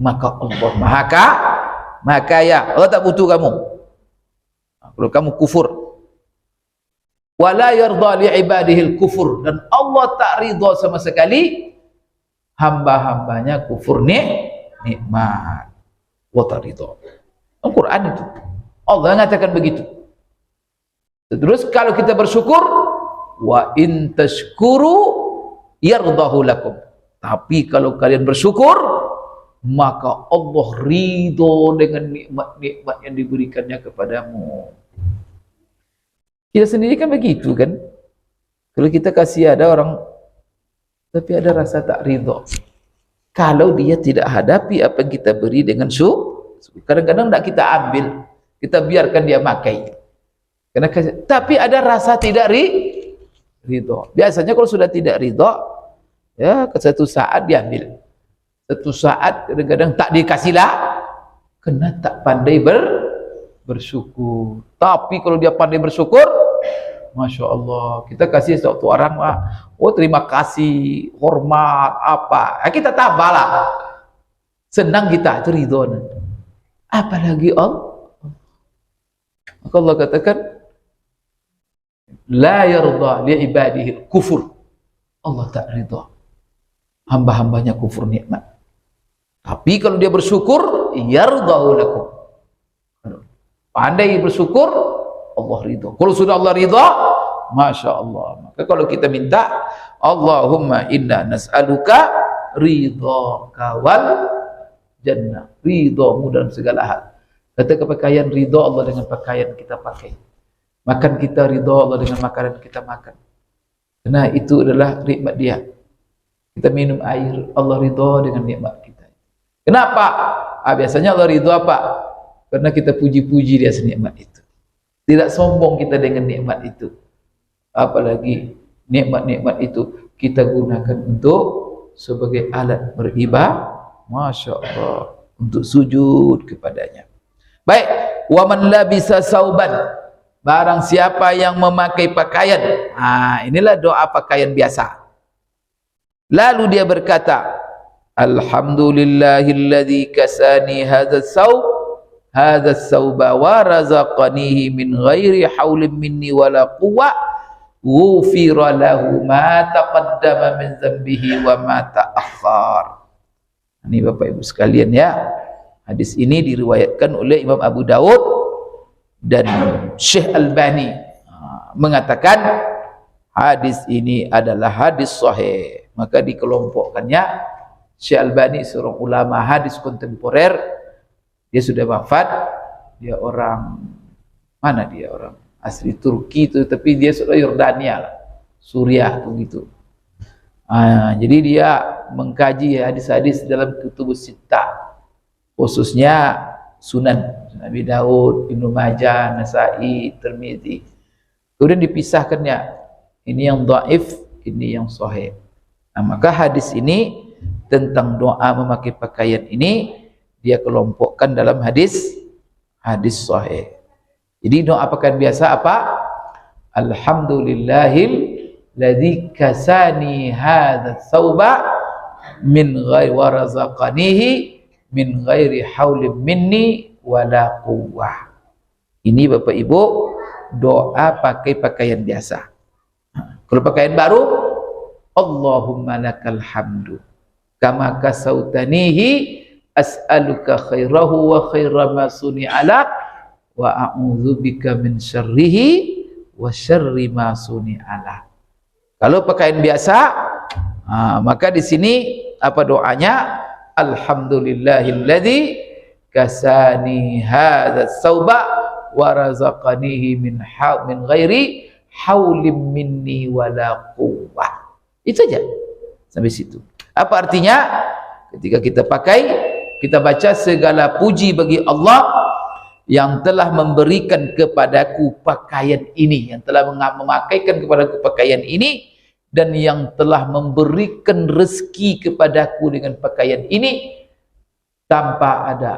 maka Allah maha kaya. Allah tak butuh kamu. Kalau kamu kufur, wala yarda li ibadihil kufur, dan Allah tak ridha sama sekali hamba-hambanya kufur nikmat. Allah tak ridha. Al-Quran itu Allah mengatakan begitu. Terus kalau kita bersyukur, wa in tashkuru yardahu lakum. Tapi kalau kalian bersyukur, maka Allah ridho dengan nikmat-nikmat yang diberikannya kepadamu. Kita sendiri kan begitu kan. Kalau kita kasih ada orang, tapi ada rasa tak ridho. Kalau dia tidak hadapi apa yang kita beri dengan kadang-kadang tak kita ambil, kita biarkan dia makai. Tapi ada rasa tidak ridho. Biasanya kalau sudah tidak ridho, ya ke satu saat diambil. Satu saat kadang-kadang tak dikasihlah, kena tak pandai bersyukur. Tapi kalau dia pandai bersyukur, Masya Allah, kita kasih suatu orang, oh terima kasih, hormat, apa, kita tabahlah. Senang kita, itu ridho. Apalagi Allah. Maka Allah katakan, la yarda li ibadihi kufur. Allah tak ridha hamba-hambanya kufur nikmat. Tapi kalau dia bersyukur, yardahu lakum. Pandai bersyukur, Allah ridha. Kalau sudah Allah ridha, Masya Allah. Maka kalau kita minta, Allahumma inna nas'aluka ridhaka wal jannah, ridhamu dalam segala hal. Kata kepakaian ridha Allah dengan pakaian kita pakai, makan kita ridha Allah dengan makanan kita makan, karena itu adalah nikmat dia. Kita minum air, Allah ridha dengan nikmat kita. Kenapa? Biasanya Allah ridha apa? Karena kita puji-puji dia senikmat itu. Tidak sombong kita dengan nikmat itu. Apalagi nikmat-nikmat itu kita gunakan untuk sebagai alat beribadah, Masya Allah, untuk sujud kepadanya. Baik, wa man labisa sauban, barang siapa yang memakai pakaian. Inilah doa pakaian biasa. Lalu dia berkata, alhamdulillahilladzi kasani hadzal sauba wa razaqanihi min ghairi haulin minni wala quwwa, ghufira lahu ma taqaddama min dzambihi wa ma ta'akhkhar. Ini Bapak Ibu sekalian ya, hadis ini diriwayatkan oleh Imam Abu Daud dan Syekh Albani mengatakan hadis ini adalah hadis sahih. Maka dikelompokkannya, Syekh Albani seorang ulama hadis kontemporer, dia sudah wafat, dia orang mana, dia orang asli Turki itu, tapi dia sudah Yordania lah, Suriah begitu. Jadi dia mengkaji hadis-hadis dalam Kutubus Sittah, khususnya Sunan Nabi Daud, Ibnu Majah, Nasai, Tirmizi. Kemudian dipisahkannya, ini yang dhaif, ini yang sahih. Maka hadis ini tentang doa memakai pakaian ini dia kelompokkan dalam hadis sahih. Jadi doa pakaian biasa apa? Alhamdulillahil ladzi kasani hadzal sauba min ghairi wa razaqanihi min ghairi haulin minni wala quwwah. Ini Bapak Ibu doa pakai pakaian biasa. Kalau pakaian baru, Allahumma lakal hamdu kama kasautanihi as'aluka khairahu wa khaira ma suni'ala wa a'udzubika min syarrihi wa syarri ma suni'ala. Kalau pakaian biasa, maka di sini apa doanya? Alhamdulillahilladzi kasani hadzal sauba wa razaqanihi min ghairi haulim minni wala quwwah. Itu saja, sampai situ. Apa artinya? Ketika kita pakai, kita baca segala puji bagi Allah yang telah memberikan kepadaku pakaian ini, yang telah memakaikan kepadaku pakaian ini, dan yang telah memberikan rezeki kepadaku dengan pakaian ini tanpa ada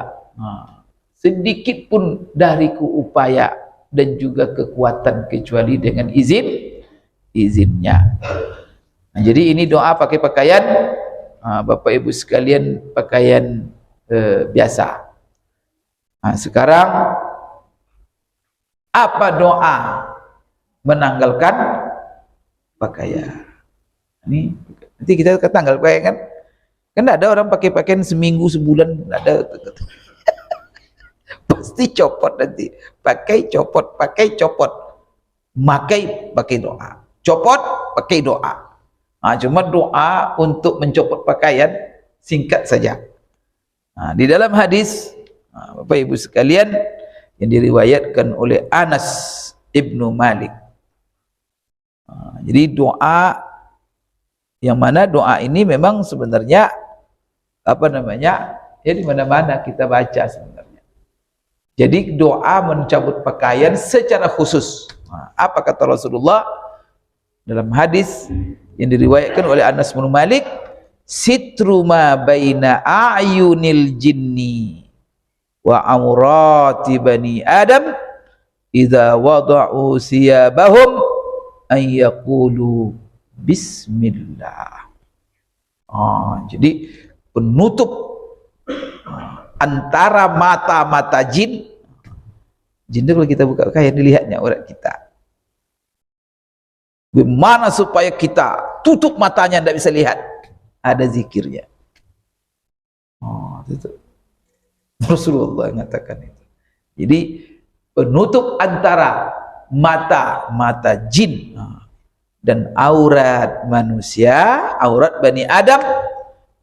sedikit pun dariku upaya dan juga kekuatan kecuali dengan izinnya. Jadi ini doa pakai pakaian Bapak Ibu sekalian, pakaian biasa. Sekarang apa doa menanggalkan pakaian? Ini nanti kita tanggal pakaian kan? Kan ada orang pakai pakaian seminggu sebulan, ada pasti copot nanti. Pakai copot, pakai copot. pakai doa, copot pakai doa. Cuma doa untuk mencopot pakaian singkat saja. Di dalam hadis Bapak Ibu sekalian yang diriwayatkan oleh Anas Ibnu Malik, jadi doa yang mana doa ini memang sebenarnya ya di mana-mana kita baca sebenarnya. Jadi doa mencabut pakaian secara khusus. Apa kata Rasulullah dalam hadis yang diriwayatkan oleh Anas bin Malik, sitru ma baina a'yunil jinni wa amrati bani adam idza wada'u siyabahum an yaqulu bismillah. Jadi penutup antara mata-mata jin itu kalau kita buka pakaian dilihatnya aurat kita. Bagaimana supaya kita tutup matanya tidak bisa lihat? Ada zikirnya. Itu. Rasulullah mengatakan itu. Jadi penutup antara mata jin dan aurat manusia, aurat Bani Adam,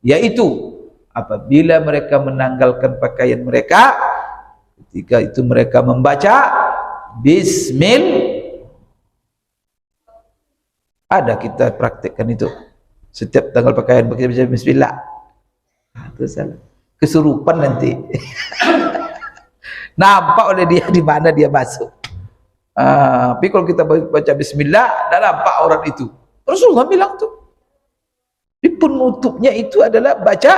yaitu apabila mereka menanggalkan pakaian mereka, ketika itu mereka membaca Bismillah. Ada kita praktekkan itu setiap tanggal pakaian pakai baca Bismillah. Itu salah. Kesurupan nanti. Nampak oleh dia di mana dia masuk. Tapi kalau kita baca Bismillah, dah nampak aurat itu. Rasulullah bilang tuh. Di penutupnya itu adalah baca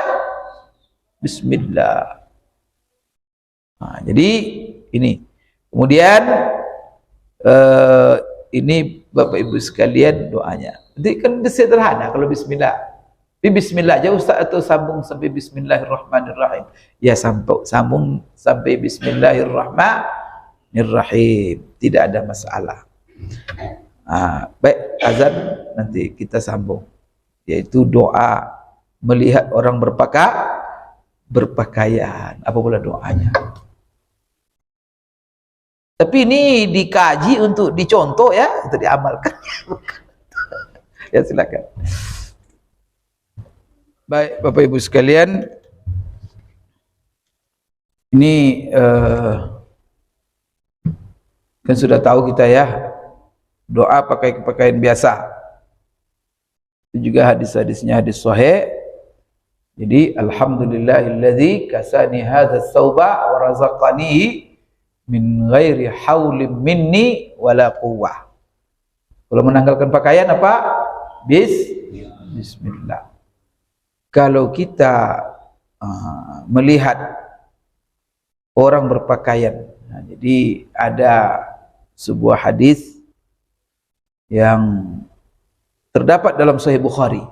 Bismillah. Jadi ini. Kemudian ini Bapak Ibu sekalian doanya. Jadi kan sederhana kalau Bismillah. Di Bismillah aja Ustaz atau sambung sampai Bismillahirrahmanirrahim. Ya sambung sampai Bismillahirrahmanirrahim. Tidak ada masalah. Baik, azan nanti kita sambung. Yaitu doa melihat orang berpakaian. Apa pula doanya? Tapi ini dikaji untuk dicontoh ya, untuk diamalkan. Ya silakan. Baik Bapak Ibu sekalian, ini kan sudah tahu kita ya, doa pakai pakaian biasa. Itu juga hadis-hadisnya hadis sahih. Jadi alhamdulillahilladzi kasani hadzal thawba wa razaqanihi min ghairi haulim minni wala quwwah. Kalau menanggalkan pakaian apa? Bismillah. Kalau kita melihat orang berpakaian, jadi ada sebuah hadis yang terdapat dalam Sahih Bukhari.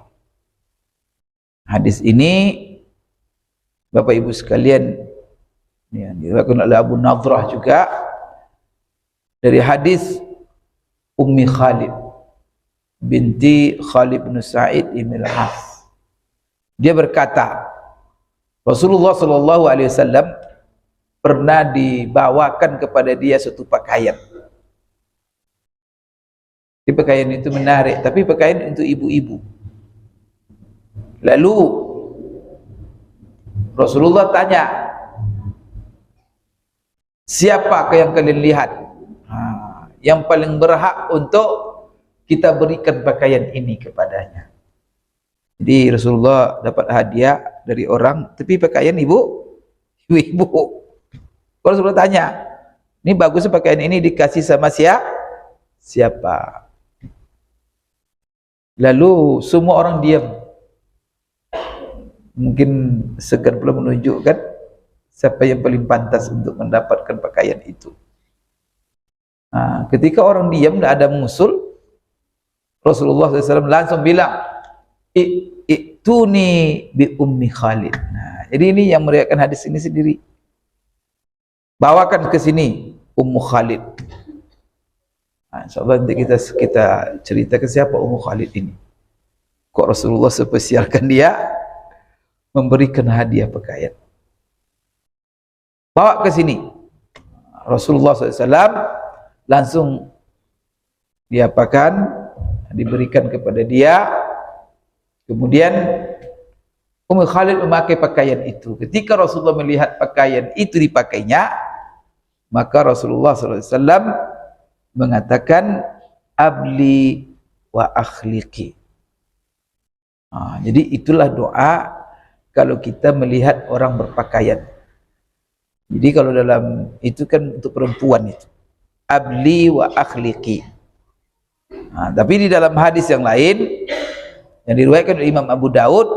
Hadis ini Bapak Ibu sekalian, ya, diriwayatkan oleh Abu Nadrah juga dari hadis Ummi Khalid binti Khalid bin Sa'id bin Al-As. Dia berkata, Rasulullah sallallahu alaihi wasallam pernah dibawakan kepada dia suatu pakaian. Di pakaian itu menarik, tapi pakaian untuk ibu-ibu. Lalu Rasulullah tanya, siapakah yang kalian lihat yang paling berhak untuk kita berikan pakaian ini kepadanya? Jadi Rasulullah dapat hadiah dari orang, tapi pakaian ibu-ibu. Kalau Rasulullah tanya, ini bagus pakaian ini dikasih sama siapa? Lalu semua orang diam. Mungkin segan pula menunjukkan siapa yang paling pantas untuk mendapatkan pakaian itu. Ketika orang diam, tidak ada mengusul, Rasulullah SAW langsung bilang, "I'tuni bi Ummi Khalid." Jadi ini yang meriwayatkan hadis ini sendiri. Bawakan ke sini Ummu Khalid. InsyaAllah nanti kita cerita ke siapa Ummu Khalid ini. Kok Rasulullah spesialkan dia memberikan hadiah pakaian. Bawa ke sini. Rasulullah SAW langsung diapakan, diberikan kepada dia. Kemudian Ummu Khalid memakai pakaian itu. Ketika Rasulullah melihat pakaian itu dipakainya, maka Rasulullah SAW mengatakan, abli wa akhliqi. Jadi itulah doa kalau kita melihat orang berpakaian. Jadi kalau dalam itu kan untuk perempuan itu, abli wa akhliqi. Tapi di dalam hadis yang lain yang diriwayatkan oleh Imam Abu Daud,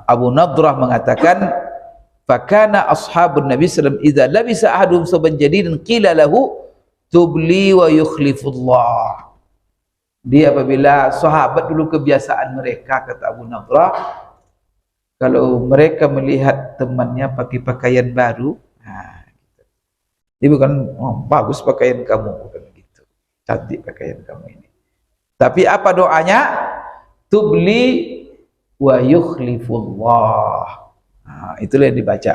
Abu Nadrah mengatakan, fakana ashabun Nabi sallallahu alaihi wasallam idza labisa ahaduhum saban jadidan qila lahu tubli wa yukhlifullah. Dia apabila sahabat dulu kebiasaan mereka, kata Abu Nadrah, kalau mereka melihat temannya pakai pakaian baru, dia bukan, oh, bagus pakaian kamu, bukan gitu, cantik pakaian kamu ini. Tapi apa doanya? Tubli wa yukhlifullah. Itulah yang dibaca.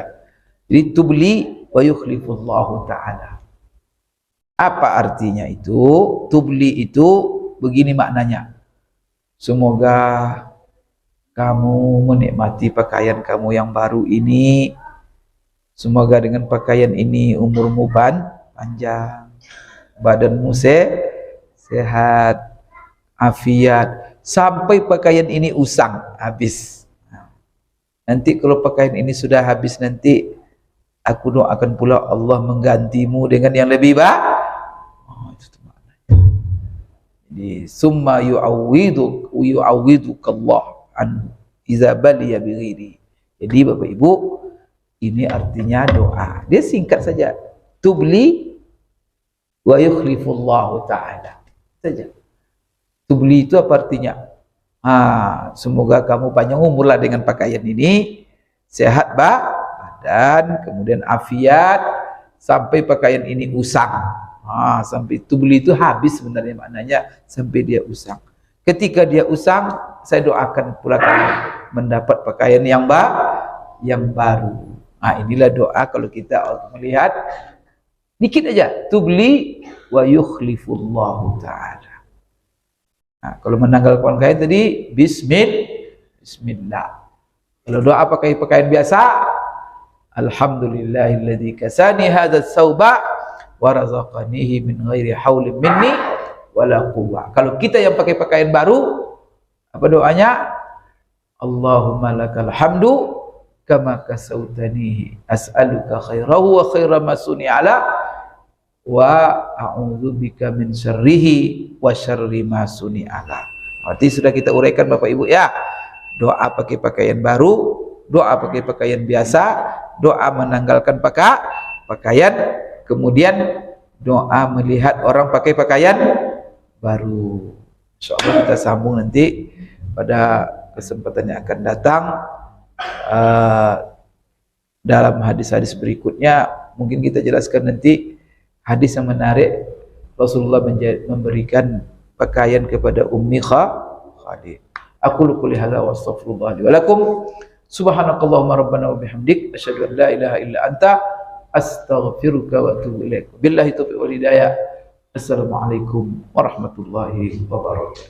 Jadi tubli wa yukhlifullahu ta'ala. Apa artinya itu? Tubli itu begini maknanya. Semoga kamu menikmati pakaian kamu yang baru ini. Semoga dengan pakaian ini umurmu panjang, badanmu sehat, afiat, sampai pakaian ini usang, habis. Nanti kalau pakaian ini sudah habis, nanti aku doakan pula Allah menggantimu dengan yang lebih baik. Itu maknanya. Jadi summa yu'awwidukallah anhu iza baliya bighairi. Jadi Bapak Ibu, ini artinya doa. Dia singkat saja. Tubli wa yukhlifullahu ta'ala. Saja. Tubli itu apa artinya? Semoga kamu panjang umur lah dengan pakaian ini, sehat badan, kemudian afiat, sampai pakaian ini usang. Sampai tubli itu habis sebenarnya maknanya, sampai dia usang. Ketika dia usang, saya doakan pula kamu mendapat pakaian yang baru. Inilah doa kalau kita melihat dikit aja, tubli wa yukhlifullahu ta'ala. Kalau menanggalkan pakaian tadi bismillah. Kalau doa pakai pakaian biasa, alhamdulillahilladzi kasani hadzal thawba wa razaqanihi min ghairi haulin minni wala quwwah. Kalau kita yang pakai pakaian baru, apa doanya? Allahumma lakal hamdu kama kasautanihi as'aluka khairahu wa khaira ma suni'ala wa a'udzubika min syarrihi wa syarri ma suni'ala. Berarti sudah kita uraikan Bapak Ibu ya. Doa pakai pakaian baru, doa pakai pakaian biasa, doa menanggalkan pakaian, kemudian doa melihat orang pakai pakaian baru. Insyaallah kita sambung nanti pada kesempatan yang akan datang. Dalam hadis-hadis berikutnya mungkin kita jelaskan nanti hadis yang menarik. Rasulullah memberikan pakaian kepada Ummi Khalid. Aku qouli hadza wa astaghfirullah li wa lakum. Subhanakallahumma rabbana wa bihamdik asyhadu an la ilaha illa anta astaghfiruka wa atubu ilaik. Billahi taufiq wal hidayah. Assalamualaikum warahmatullahi wabarakatuh.